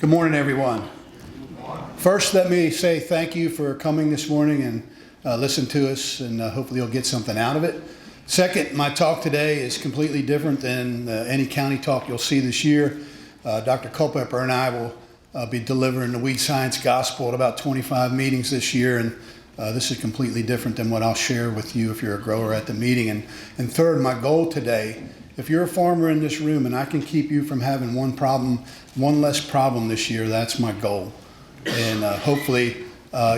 Good morning, everyone. First, let me say thank you for coming this morning and listen to us, and hopefully you'll get something out of it. Second, my talk today is completely different than any county talk you'll see this year. Dr. Culpepper and I will be delivering the weed science gospel at about 25 meetings this year, and this is completely different than what I'll share with you if you're a grower at the meeting. And third, my goal today, if you're a farmer in this room and I can keep you from having one less problem this year, that's my goal. And hopefully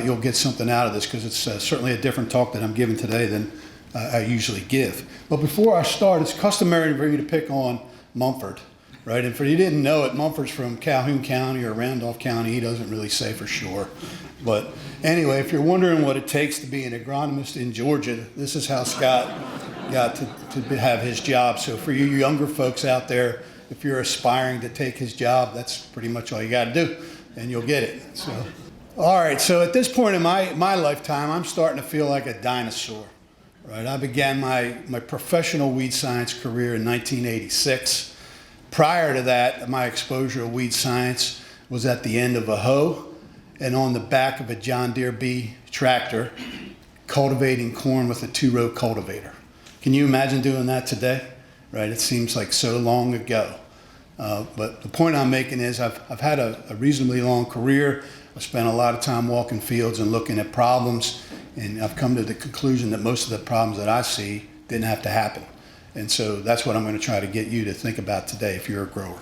you'll get something out of this, because it's certainly a different talk that I'm giving today than I usually give. But before I start, it's customary for me to pick on Mumford, right? And for you didn't know it, Mumford's from Calhoun County or Randolph County. He doesn't really say for sure. But anyway, if you're wondering what it takes to be an agronomist in Georgia, this is how Scott got to have his job. So for you younger folks out there, if you're aspiring to take his job, that's pretty much all you got to do, and you'll get it. So, all right, so at this point in my lifetime, I'm starting to feel like a dinosaur, right? I began my professional weed science career in 1986. Prior to that, my exposure to weed science was at the end of a hoe and on the back of a John Deere B tractor, cultivating corn with a 2-row cultivator. Can you imagine doing that today? Right, it seems like so long ago. But the point I'm making is I've had a reasonably long career. I've spent a lot of time walking fields and looking at problems, and I've come to the conclusion that most of the problems that I see didn't have to happen. And so that's what I'm going to try to get you to think about today if you're a grower.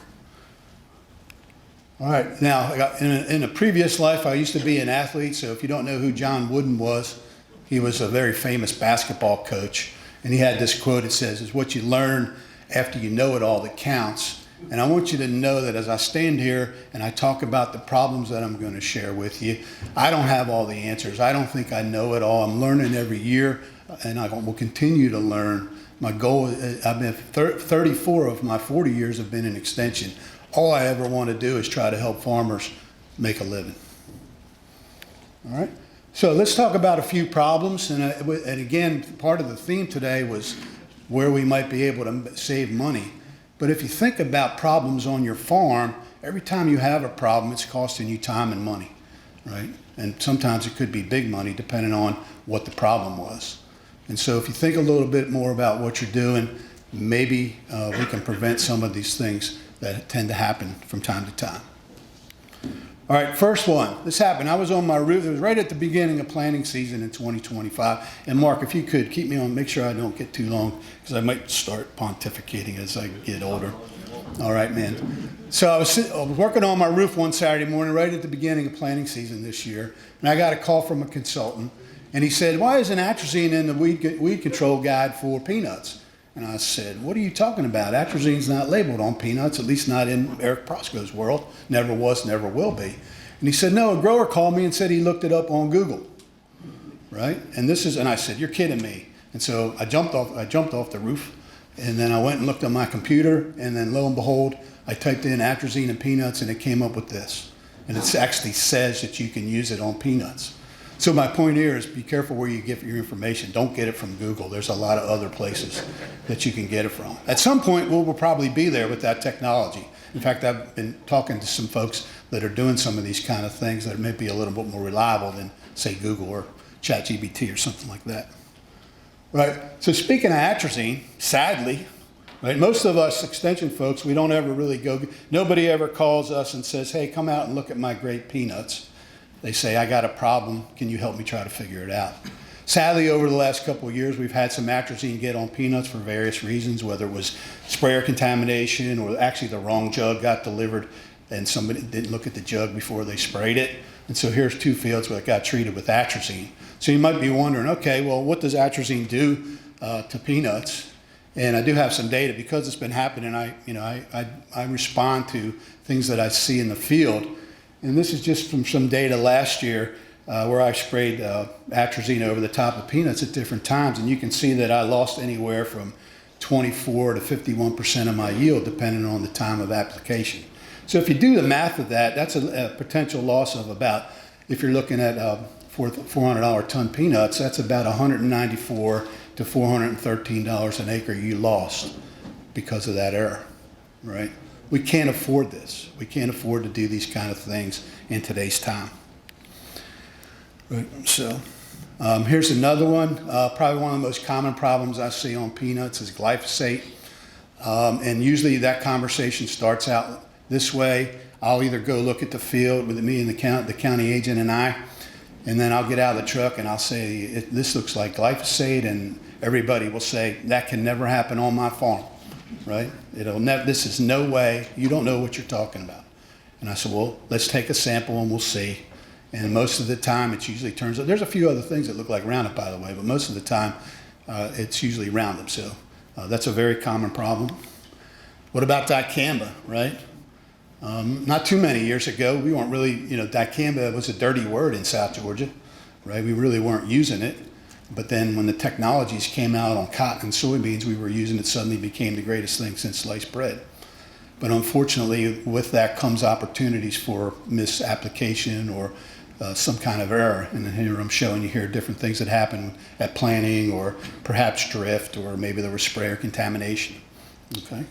All right, now in a previous life I used to be an athlete, so if you don't know who John Wooden was, he was a very famous basketball coach. And he had this quote. It says, "It's what you learn after you know it all that counts." And I want you to know that as I stand here and I talk about the problems that I'm going to share with you, I don't have all the answers. I don't think I know it all. I'm learning every year, and I will continue to learn. My goal is, I've been 34 of my 40 years have been in extension. All I ever want to do is try to help farmers make a living. All right? So let's talk about a few problems, and again, part of the theme today was where we might be able to save money. But if you think about problems on your farm, every time you have a problem, it's costing you time and money, right? And sometimes it could be big money depending on what the problem was. And so if you think a little bit more about what you're doing, maybe we can prevent some of these things that tend to happen from time to time. All right, first one. This happened. I was on my roof. It was right at the beginning of planting season in 2025. And Mark, if you could keep me on, make sure I don't get too long, because I might start pontificating as I get older. All right, man. So I was working on my roof one Saturday morning, right at the beginning of planting season this year, and I got a call from a consultant, and he said, "Why isn't atrazine in the weed control guide for peanuts?" And I said, "What are you talking about? Atrazine's not labeled on peanuts, at least not in Eric Prostko's world. Never was, never will be." And he said, "No, a grower called me and said he looked it up on Google." Right? And I said, "You're kidding me." And so I jumped off the roof, and then I went and looked on my computer, and then lo and behold, I typed in atrazine and peanuts, and it came up with this. And it actually says that you can use it on peanuts. So my point here is be careful where you get your information. Don't get it from Google. There's a lot of other places that you can get it from. At some point, we'll probably be there with that technology. In fact, I've been talking to some folks that are doing some of these kind of things that may be a little bit more reliable than, say, Google or ChatGPT or something like that. Right? So speaking of atrazine, sadly, right, most of us extension folks, we don't ever really nobody ever calls us and says, "Hey, come out and look at my great peanuts." They say, "I got a problem. Can you help me try to figure it out?" Sadly, over the last couple of years, we've had some atrazine get on peanuts for various reasons, whether it was sprayer contamination or actually the wrong jug got delivered and somebody didn't look at the jug before they sprayed it. And so here's 2 fields where it got treated with atrazine. So you might be wondering, okay, well, what does atrazine do to peanuts? And I do have some data because it's been happening. I respond to things that I see in the field. And this is just from some data last year where I sprayed atrazine over the top of peanuts at different times. And you can see that I lost anywhere from 24 to 51% of my yield depending on the time of application. So if you do the math of that, that's a potential loss of about, if you're looking at $400 ton peanuts, that's about $194 to $413 an acre you lost because of that error, right? We can't afford this. We can't afford to do these kind of things in today's time. Right, so here's another one. Probably one of the most common problems I see on peanuts is glyphosate. And usually that conversation starts out this way. I'll either go look at the field with me and the county agent and I, and then I'll get out of the truck and I'll say, this looks like glyphosate, and everybody will say, that can never happen on my farm, right? This is no way, you don't know what you're talking about. And I said, well, let's take a sample and we'll see. And most of the time, it usually turns out, there's a few other things that look like Roundup, by the way, but most of the time, it's usually Roundup. So that's a very common problem. What about dicamba, right? Not too many years ago, we weren't really, dicamba was a dirty word in South Georgia, right? We really weren't using it. But then when the technologies came out on cotton and soybeans, we were using it, suddenly became the greatest thing since sliced bread. But unfortunately, with that comes opportunities for misapplication or some kind of error. And then here I'm showing you here different things that happen at planting, or perhaps drift, or maybe there was sprayer contamination, okay?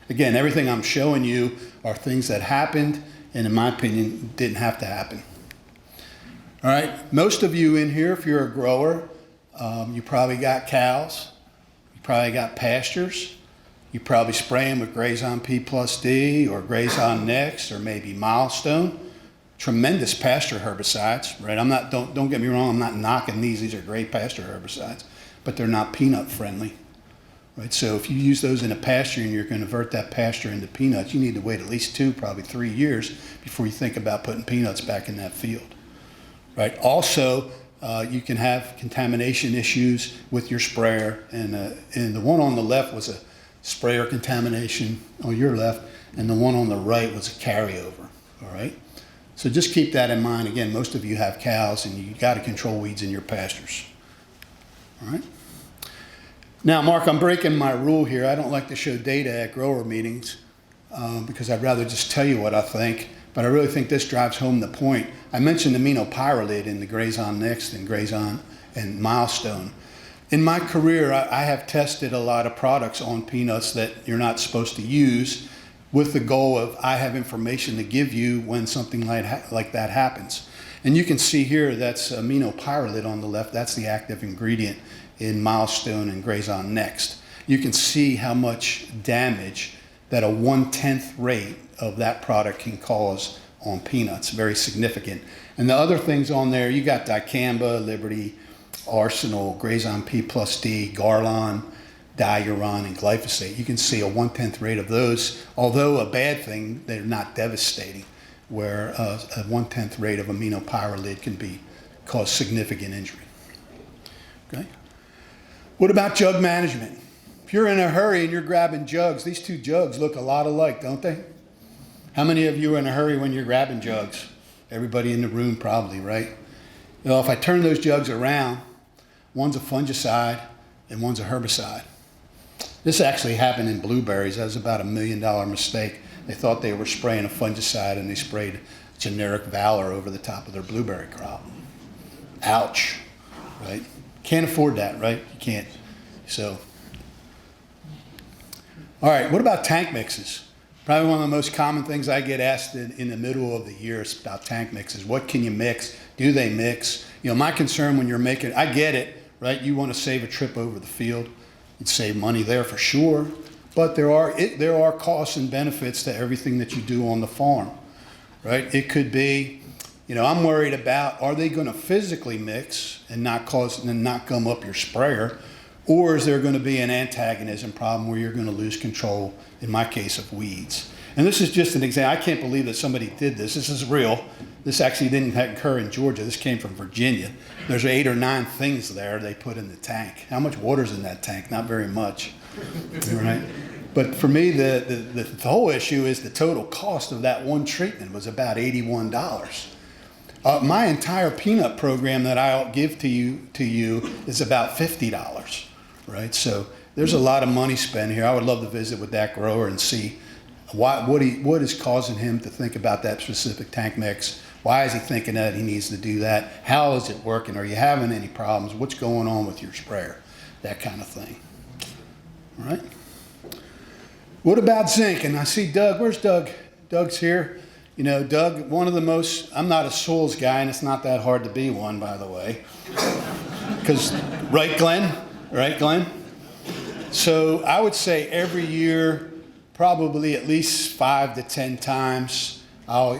Again, everything I'm showing you are things that happened, and in my opinion, didn't have to happen. All right, most of you in here, if you're a grower, you probably got cows, you probably got pastures, you probably spraying with Grazon P plus D or Grazon Next or maybe Milestone. Tremendous pasture herbicides, right? Don't get me wrong, I'm not knocking these are great pasture herbicides, but they're not peanut friendly. Right, so if you use those in a pasture and you're going to convert that pasture into peanuts, you need to wait at least 2, probably 3 years before you think about putting peanuts back in that field. Right. Also, you can have contamination issues with your sprayer, and the one on the left was a sprayer contamination on your left, and the one on the right was a carryover. All right. So just keep that in mind. Again, most of you have cows, and you got to control weeds in your pastures. All right. Now, Mark, I'm breaking my rule here. I don't like to show data at grower meetings because I'd rather just tell you what I think, but I really think this drives home the point. I mentioned aminopyralid in the Grazon Next and Grazon and Milestone. In my career, I have tested a lot of products on peanuts that you're not supposed to use, with the goal of I have information to give you when something like that happens. And you can see here that's aminopyralid on the left. That's the active ingredient in Milestone and Grazon Next. You can see how much damage that a 1/10 rate of that product can cause on peanuts. Very significant. And the other things on there, you got dicamba, Liberty, Arsenal, Grazon P plus D, Garlon, Diuron, and glyphosate. You can see a 1/10 rate of those. Although a bad thing, they're not devastating, where a 1/10 rate of aminopyralid can cause significant injury. Okay. What about jug management? If you're in a hurry and you're grabbing jugs, these two jugs look a lot alike, don't they? How many of you are in a hurry when you're grabbing jugs? Everybody in the room probably, right? If I turn those jugs around, one's a fungicide and one's a herbicide. This actually happened in blueberries. That was about $1 million mistake. They thought they were spraying a fungicide and they sprayed generic Valor over the top of their blueberry crop. Ouch, right? Can't afford that, right? You can't. So, all right, what about tank mixes? Probably one of the most common things I get asked in the middle of the year is about tank mixes. What can you mix? Do they mix? My concern when you're making, I get it, right? You want to save a trip over the field and save money there for sure. But there are costs and benefits to everything that you do on the farm, right? It could be, I'm worried about, are they going to physically mix and not gum up your sprayer? Or is there going to be an antagonism problem where you're going to lose control, in my case, of weeds? And this is just an example. I can't believe that somebody did this. This is real. This actually didn't occur in Georgia. This came from Virginia. There's 8 or 9 things there they put in the tank. How much water's in that tank? Not very much, right? But for me, the whole issue is the total cost of that one treatment was about $81. My entire peanut program that I'll give to you is about $50, right? So there's a lot of money spent here. I would love to visit with that grower and see what is causing him to think about that specific tank mix. Why is he thinking that he needs to do that? How is it working? Are you having any problems? What's going on with your sprayer? That kind of thing. All right. What about zinc? And I see Doug. Where's Doug? Doug's here. You know, Doug, one of the most, I'm not a soils guy, and it's not that hard to be one, by the way. Because, right, Glenn? Right, Glenn? So I would say every year, probably at least 5 to 10 times,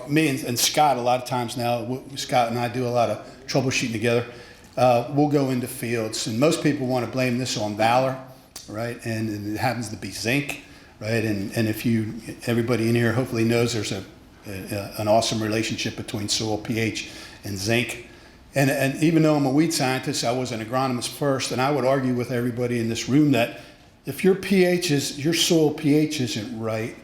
me and Scott, a lot of times now, Scott and I do a lot of troubleshooting together. We'll go into fields, and most people want to blame this on Valor, right? And it happens to be zinc, right? And if everybody in here hopefully knows there's an awesome relationship between soil pH and zinc. And even though I'm a weed scientist, I was an agronomist first, and I would argue with everybody in this room that if your soil pH isn't right,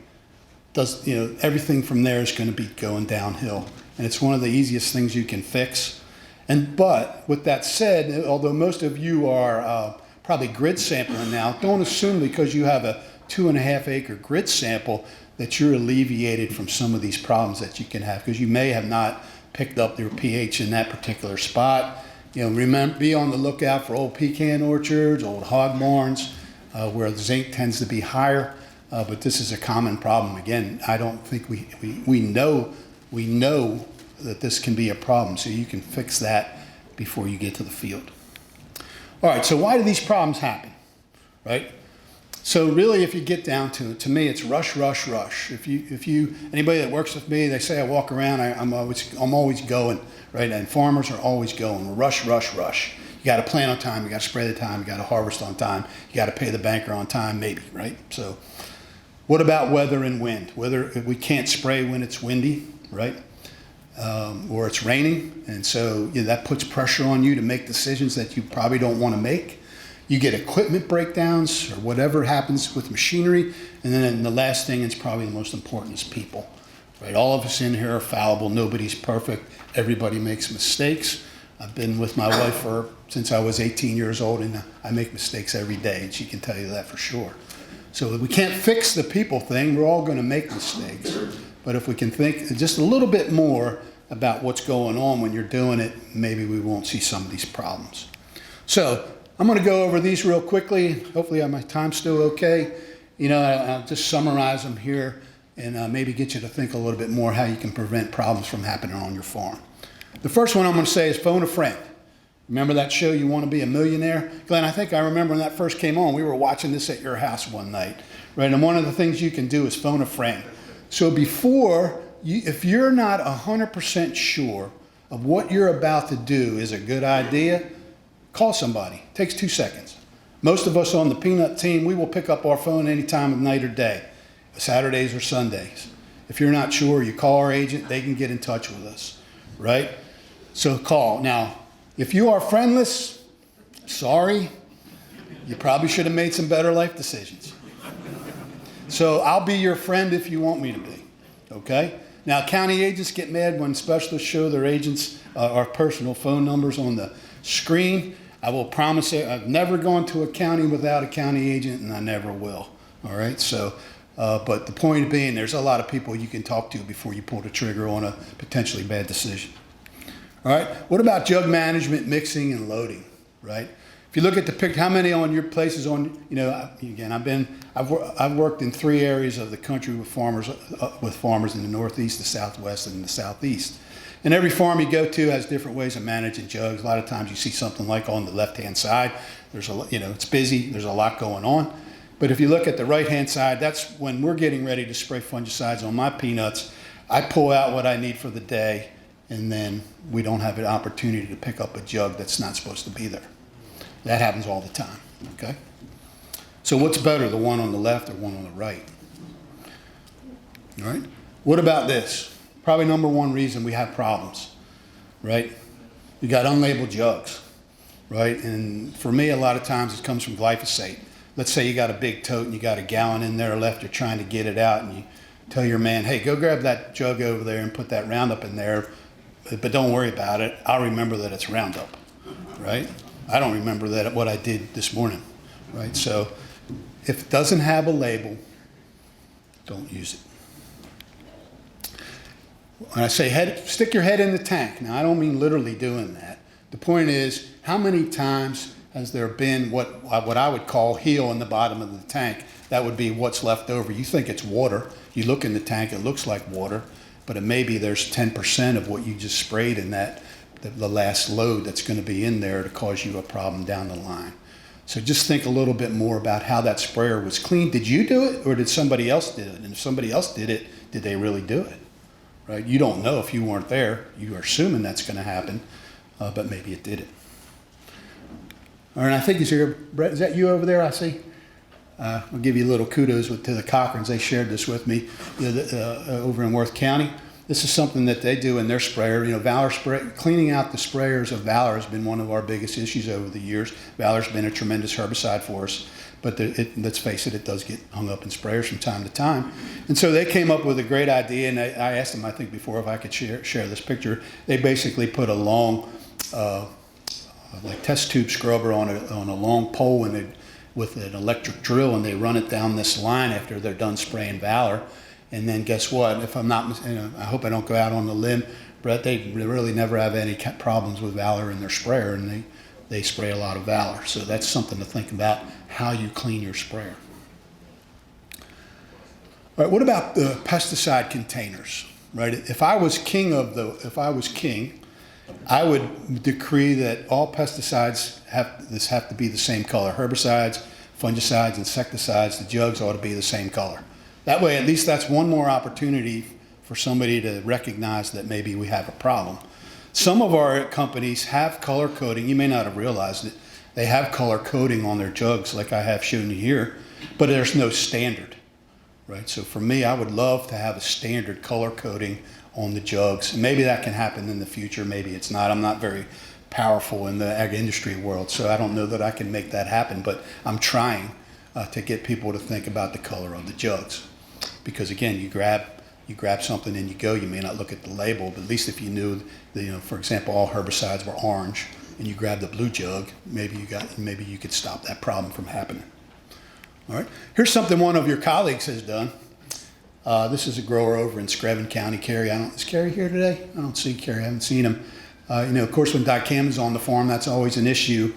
everything from there is going to be going downhill. And it's one of the easiest things you can fix. But with that said, although most of you are probably grid sampling now, don't assume because you have a 2.5 acre grid sample that you're alleviated from some of these problems that you can have, because you may have not picked up your pH in that particular spot. Remember, be on the lookout for old pecan orchards, old hog barns, where the zinc tends to be higher. But this is a common problem. Again, I don't think we know that this can be a problem, so you can fix that before you get to the field. All right, so why do these problems happen, right? So really, if you get down to it, to me, it's rush, rush, rush. Anybody that works with me, they say I walk around, I'm always going, right? And farmers are always going, rush, rush, rush. You got to plant on time, you got to spray the time, you got to harvest on time, you got to pay the banker on time, maybe, right? So what about weather and wind? We can't spray when it's windy, right? Or it's raining, and so that puts pressure on you to make decisions that you probably don't want to make. You get equipment breakdowns or whatever happens with machinery, and then the last thing, is probably the most important, is people, right? All of us in here are fallible. Nobody's perfect. Everybody makes mistakes. I've been with my wife since I was 18 years old, and I make mistakes every day, and she can tell you that for sure. So we can't fix the people thing. We're all going to make mistakes. But if we can think just a little bit more about what's going on when you're doing it, maybe we won't see some of these problems. So I'm going to go over these real quickly. Hopefully my time's still okay. I'll just summarize them here and maybe get you to think a little bit more how you can prevent problems from happening on your farm. The first one I'm going to say is phone a friend. Remember that show, You Want to Be a Millionaire? Glenn, I think I remember when that first came on, we were watching this at your house one night, right? And one of the things you can do is phone a friend. So if you're not 100% sure of what you're about to do is a good idea, call somebody. It takes 2 seconds. Most of us on the peanut team, we will pick up our phone any time of night or day, Saturdays or Sundays. If you're not sure, you call our agent, they can get in touch with us, right? So call. Now, if you are friendless, sorry, you probably should have made some better life decisions. So I'll be your friend if you want me to be, okay? Now, county agents get mad when specialists show their agents our personal phone numbers on the screen. I will promise you, I've never gone to a county without a county agent, and I never will, all right? So, but the point being, there's a lot of people you can talk to before you pull the trigger on a potentially bad decision. All right, what about jug management, mixing, and loading, right? If you look at the picture, how many on your places again, I've worked in 3 areas of the country with farmers in the Northeast, the Southwest, and the Southeast. And every farm you go to has different ways of managing jugs. A lot of times you see something like on the left-hand side, it's busy, there's a lot going on. But if you look at the right-hand side, that's when we're getting ready to spray fungicides on my peanuts. I pull out what I need for the day, and then we don't have an opportunity to pick up a jug that's not supposed to be there. That happens all the time, okay? So what's better, the one on the left or one on the right? All right? What about this? Probably number one reason we have problems, right? You got unlabeled jugs, right? And for me, a lot of times it comes from glyphosate. Let's say you got a big tote and you got a gallon in there left, you're trying to get it out, and you tell your man, hey, go grab that jug over there and put that Roundup in there, but don't worry about it. I'll remember that it's Roundup, right? I don't remember what I did this morning, right? So if it doesn't have a label, don't use it. When I say stick your head in the tank, now I don't mean literally doing that. The point is, how many times has there been what I would call heel in the bottom of the tank? That would be what's left over. You think it's water. You look in the tank, it looks like water, but it may be there's 10% of what you just sprayed in that, the last load that's going to be in there to cause you a problem down the line. So just think a little bit more about how that sprayer was cleaned. Did you do it or did somebody else do it? And if somebody else did it, did they really do it? Right? You don't know if you weren't there. You are assuming that's going to happen, but maybe it did it. All right, I think he's here. Brett, is that you over there I see? I'll give you a little kudos to the Cochrans. They shared this with me over in Worth County. This is something that they do in their sprayer. You know, Valor spray, cleaning out the sprayers of Valor has been one of our biggest issues over the years. Valor's been a tremendous herbicide for us, but let's face it, it does get hung up in sprayers from time to time. And so they came up with a great idea, and I asked them, I think before, if I could share this picture. They basically put a long, like test tube scrubber on a long pole with an electric drill, and they run it down this line after they're done spraying Valor. And then guess what? If I'm not, I hope I don't go out on the limb, Brett, they really never have any problems with Valor in their sprayer, and they spray a lot of Valor. So that's something to think about, how you clean your sprayer. All right, what about the pesticide containers, right? If I was king, I would decree that all pesticides have to be the same color. Herbicides, fungicides, insecticides, the jugs ought to be the same color. That way, at least that's one more opportunity for somebody to recognize that maybe we have a problem. Some of our companies have color coding. You may not have realized it. They have color coding on their jugs like I have shown you here, but there's no standard, right? So for me, I would love to have a standard color coding on the jugs. And maybe that can happen in the future. Maybe it's not. I'm not very powerful in the ag industry world, so I don't know that I can make that happen, but I'm trying to get people to think about the color of the jugs. Because again, you grab something and you go, you may not look at the label, but at least if you knew that, you know, for example, all herbicides were orange and you grab the blue jug, maybe you could stop that problem from happening. All right, here's something one of your colleagues has done. This is a grower over in Screven County, Kerry. Is Kerry here today? I don't see Kerry, I haven't seen him. You know, of course, when dicamba is on the farm, that's always an issue.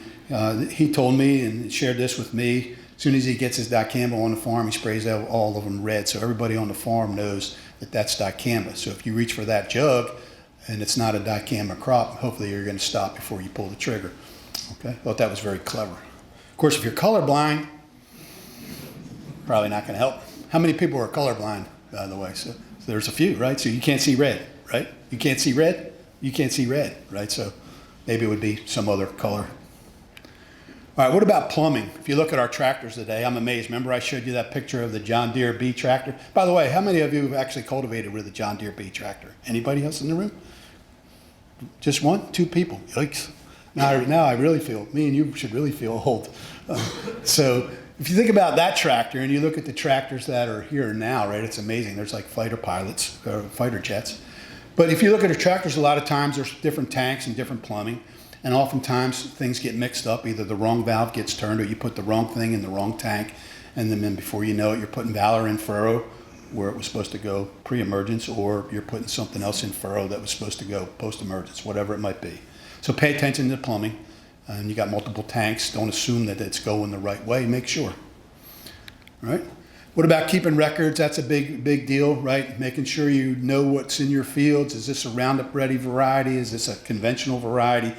He told me and shared this with me. As soon as he gets his dicamba on the farm, he sprays all of them red. So everybody on the farm knows that that's dicamba. So if you reach for that jug and it's not a dicamba crop, hopefully you're going to stop before you pull the trigger. Okay, thought that was very clever. Of course, if you're colorblind, probably not going to help. How many people are colorblind, by the way? So there's a few, right? So you can't see red, right? You can't see red? You can't see red, right? So maybe it would be some other color. All right, what about plumbing? If you look at our tractors today, I'm amazed. Remember I showed you that picture of the John Deere B tractor? By the way, how many of you have actually cultivated with a John Deere B tractor? Anybody else in the room? Just one? Two people? Yikes. Now I really feel, me and you should really feel old. So if you think about that tractor and you look at the tractors that are here now, right, it's amazing. There's like fighter pilots, or fighter jets. But if you look at the tractors, a lot of times there's different tanks and different plumbing. And oftentimes things get mixed up. Either the wrong valve gets turned or you put the wrong thing in the wrong tank. And then before you know it, you're putting Valor in furrow where it was supposed to go pre-emergence, or you're putting something else in furrow that was supposed to go post-emergence, whatever it might be. So pay attention to the plumbing. And you got multiple tanks. Don't assume that it's going the right way. Make sure. All right? What about keeping records? That's a big deal, right? Making sure you know what's in your fields. Is this a Roundup Ready variety? Is this a conventional variety?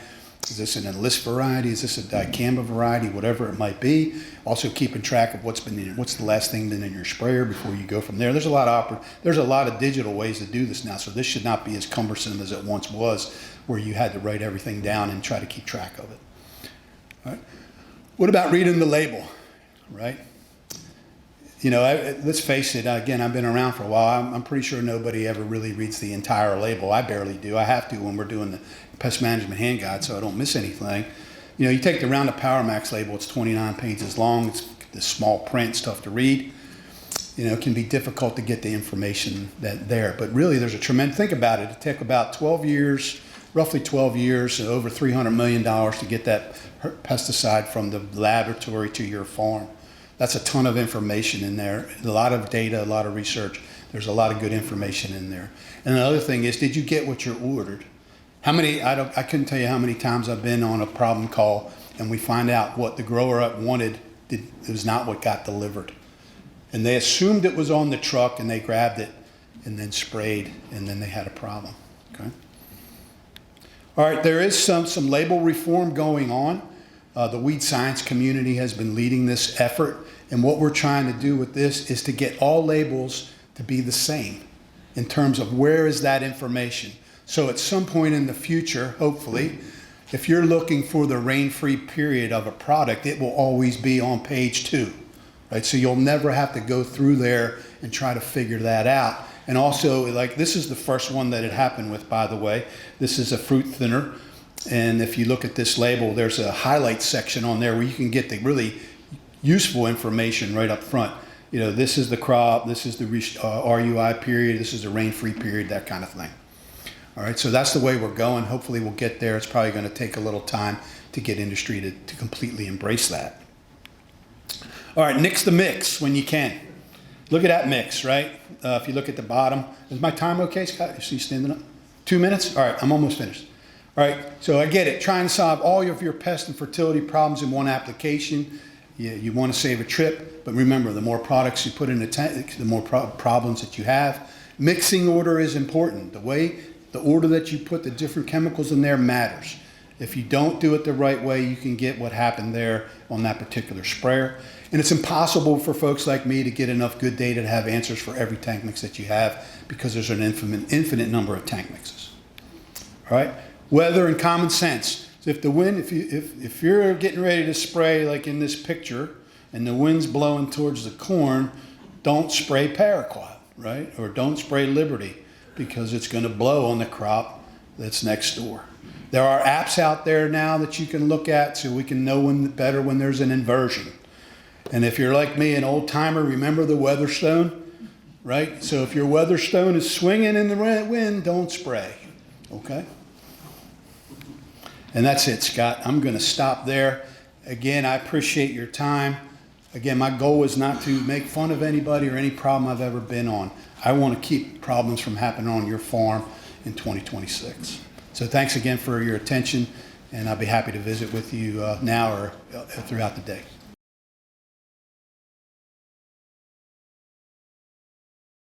Is this an enlist variety? Is this a dicamba variety? Whatever it might be. Also keeping track of what's the last thing been in your sprayer before you go from there. There's a lot of digital ways to do this now, so this should not be as cumbersome as it once was, where you had to write everything down and try to keep track of it. All right. What about reading the label, right? You know, let's face it, again, I've been around for a while. I'm pretty sure nobody ever really reads the entire label. I barely do. I have to when we're doing the pest management hand guide so I don't miss anything. You know, you take the Roundup Power Max label, it's 29 pages long. It's the small print, it's tough to read. You know, it can be difficult to get the information there. But really, there's a tremendous, think about it. It took about 12 years, roughly 12 years, and over $300 million to get that pesticide from the laboratory to your farm. That's a ton of information in there, a lot of data, a lot of research. There's a lot of good information in there. And the other thing is, did you get what you ordered? I couldn't tell you how many times I've been on a problem call and we find out what the grower wanted, it was not what got delivered. And they assumed it was on the truck, and they grabbed it and then sprayed, and then they had a problem, okay? All right, there is some label reform going on. The weed science community has been leading this effort, and what we're trying to do with this is to get all labels to be the same in terms of where is that information. So at some point in the future, hopefully, if you're looking for the rain-free period of a product, it will always be on page 2, right? So you'll never have to go through there and try to figure that out. And also, like, this is the first one that it happened with, by the way. This is a fruit thinner. And if you look at this label, there's a highlight section on there where you can get the really useful information right up front. You know, this is the crop, this is the RUI period, this is the rain-free period, that kind of thing. All right, so that's the way we're going. Hopefully we'll get there. It's probably going to take a little time to get industry to completely embrace that. All right, nix the mix when you can. Look at that mix, right? If you look at the bottom, is my time okay, Scott? Is he standing up? 2 minutes? All right, I'm almost finished. All right, so I get it. Try and solve all of your pest and fertility problems in one application. You want to save a trip, but remember, the more products you put in the tank, the more problems that you have. Mixing order is important. The order that you put the different chemicals in there matters. If you don't do it the right way, you can get what happened there on that particular sprayer. And it's impossible for folks like me to get enough good data to have answers for every tank mix that you have, because there's an infinite number of tank mixes. All right, weather and common sense. So if the wind, if you're getting ready to spray like in this picture, and the wind's blowing towards the corn, don't spray paraquat, right? Or don't spray Liberty, because it's going to blow on the crop that's next door. There are apps out there now that you can look at so we can know better when there's an inversion. And if you're like me, an old timer, remember the Weatherstone, right? So if your Weatherstone is swinging in the wind, don't spray, okay? And that's it, Scott. I'm going to stop there. Again, I appreciate your time. Again, my goal is not to make fun of anybody or any problem I've ever been on. I want to keep problems from happening on your farm in 2026. So thanks again for your attention, and I'll be happy to visit with you now or throughout the day.